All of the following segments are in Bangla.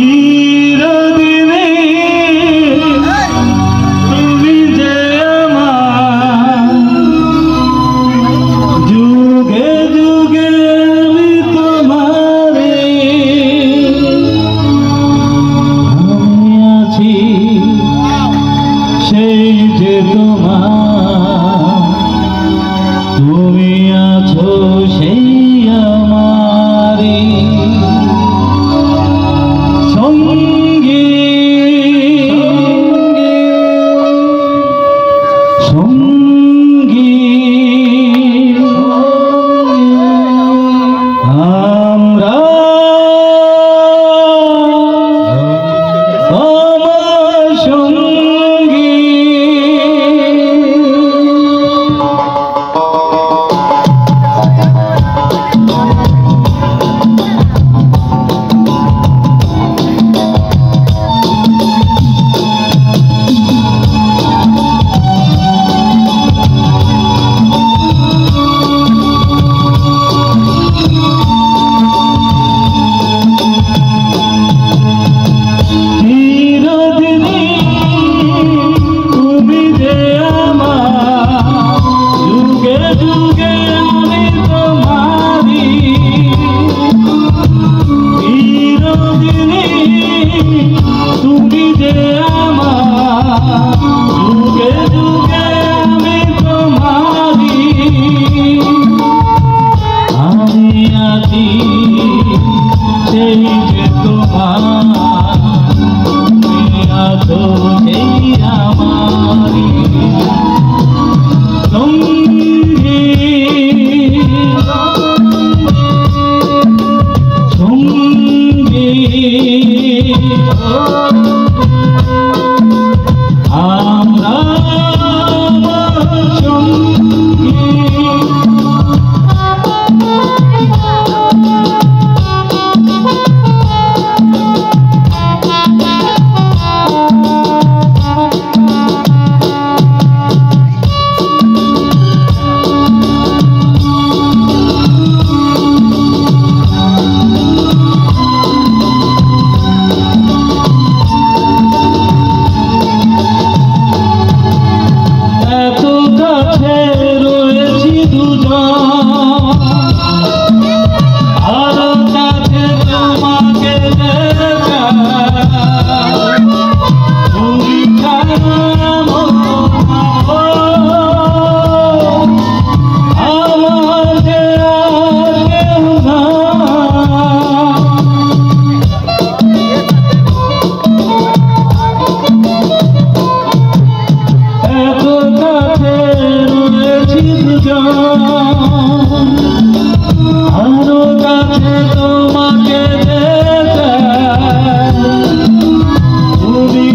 চিরদিনে তুমি যে আমার, যুগে যুগে আমি তোমারে, আমি আছি সেই যে তোমার, তুমি আছো সেই আমারি সঙ্গী সঙ্গী আমরা আমার সঙ্গী। তুমি যে আমার, যুগে যুগে আমি তোমারি, আমি আছি সেই যে তোমার, তুমি আছো সেই আমারি সঙ্গী সঙ্গী। আমরা সঙ্গী আরো কাছে তোমাকে তুমি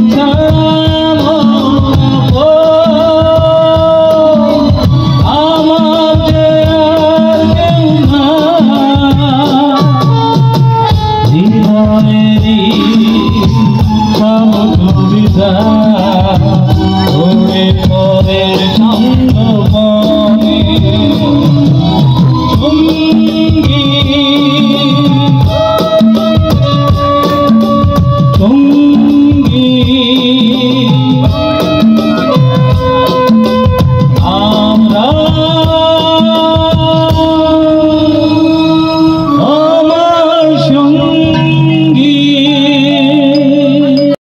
আমার যে জীবনেরই সব কবিতা